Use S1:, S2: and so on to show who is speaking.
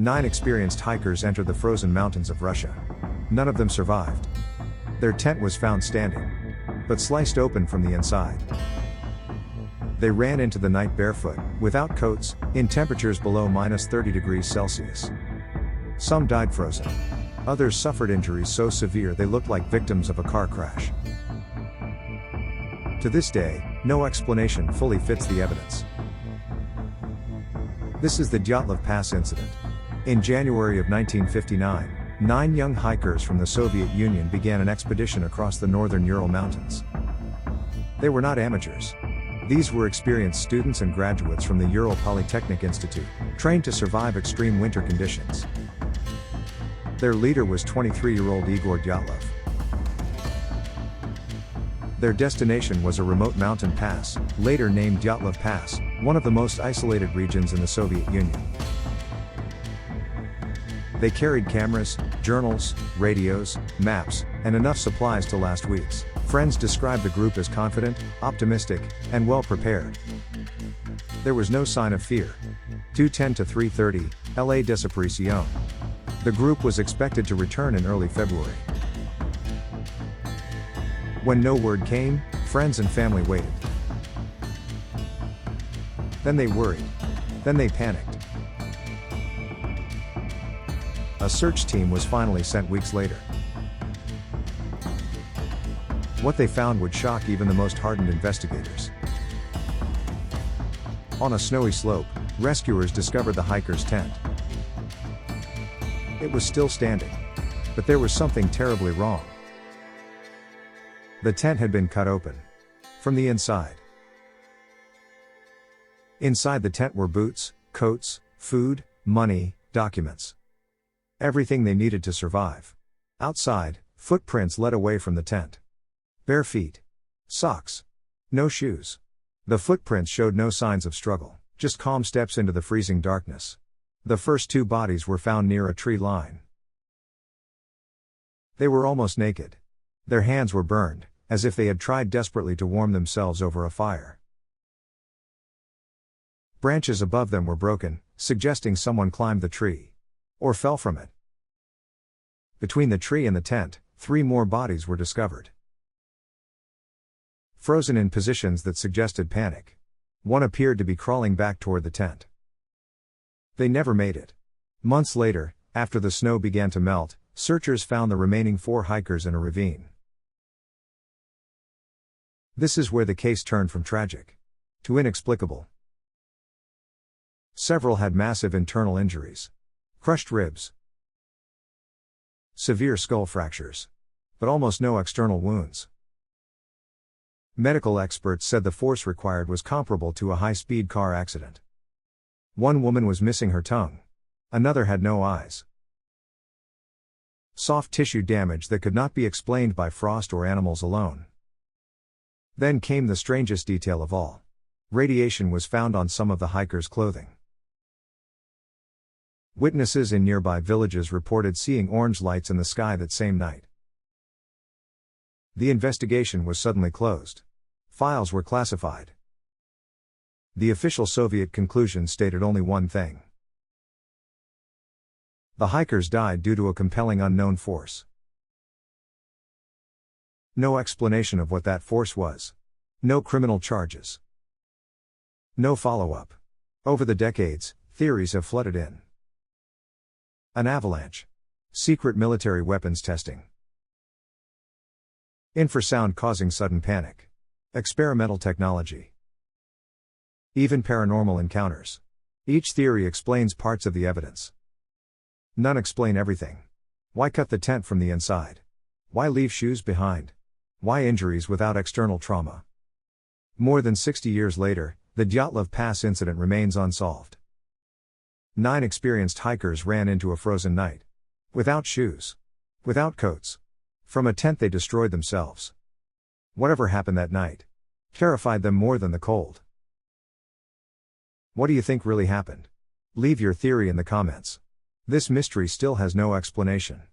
S1: 9 experienced hikers entered the frozen mountains of Russia. None of them survived. Their tent was found standing, but sliced open from the inside. They ran into the night barefoot, without coats, in temperatures below -30 degrees Celsius. Some died frozen. Others suffered injuries so severe they looked like victims of a car crash. To this day, no explanation fully fits the evidence. This is the Dyatlov Pass Incident. In January of 1959, 9 young hikers from the Soviet Union began an expedition across the northern Ural Mountains. They were not amateurs. These were experienced students and graduates from the Ural Polytechnic Institute, trained to survive extreme winter conditions. Their leader was 23-year-old Igor Dyatlov. Their destination was a remote mountain pass, later named Dyatlov Pass, one of the most isolated regions in the Soviet Union. They carried cameras, journals, radios, maps, and enough supplies to last weeks. Friends described the group as confident, optimistic, and well prepared. There was no sign of fear. 2:10 to 3:30, La Desaparecion. The group was expected to return in early February. When no word came, friends and family waited. Then they worried. Then they panicked. A search team was finally sent weeks later. What they found would shock even the most hardened investigators. On a snowy slope, rescuers discovered the hiker's tent. It was still standing. But there was something terribly wrong. The tent had been cut open. From the inside. Inside the tent were boots, coats, food, money, documents. Everything they needed to survive. Outside, footprints led away from the tent. Bare feet. Socks. No shoes. The footprints showed no signs of struggle, just calm steps into the freezing darkness. The first 2 bodies were found near a tree line. They were almost naked. Their hands were burned, as if they had tried desperately to warm themselves over a fire. Branches above them were broken, suggesting someone climbed the tree. Or fell from it. Between the tree and the tent, 3 more bodies were discovered. Frozen in positions that suggested panic. One appeared to be crawling back toward the tent. They never made it. Months later, after the snow began to melt, searchers found the remaining 4 hikers in a ravine. This is where the case turned from tragic to inexplicable. Several had massive internal injuries. Crushed ribs. Severe skull fractures. But almost no external wounds. Medical experts said the force required was comparable to a high-speed car accident. One woman was missing her tongue. Another had no eyes. Soft tissue damage that could not be explained by frost or animals alone. Then came the strangest detail of all. Radiation was found on some of the hikers' clothing. Witnesses in nearby villages reported seeing orange lights in the sky that same night. The investigation was suddenly closed. Files were classified. The official Soviet conclusion stated only one thing. The hikers died due to a compelling unknown force. No explanation of what that force was. No criminal charges. No follow-up. Over the decades, theories have flooded in. An avalanche. Secret military weapons testing. Infrasound causing sudden panic. Experimental technology. Even paranormal encounters. Each theory explains parts of the evidence. None explain everything. Why cut the tent from the inside? Why leave shoes behind? Why injuries without external trauma? More than 60 years later, the Dyatlov Pass incident remains unsolved. 9 experienced hikers ran into a frozen night. Without shoes. Without coats. From a tent they destroyed themselves. Whatever happened that night terrified them more than the cold. What do you think really happened? Leave your theory in the comments. This mystery still has no explanation.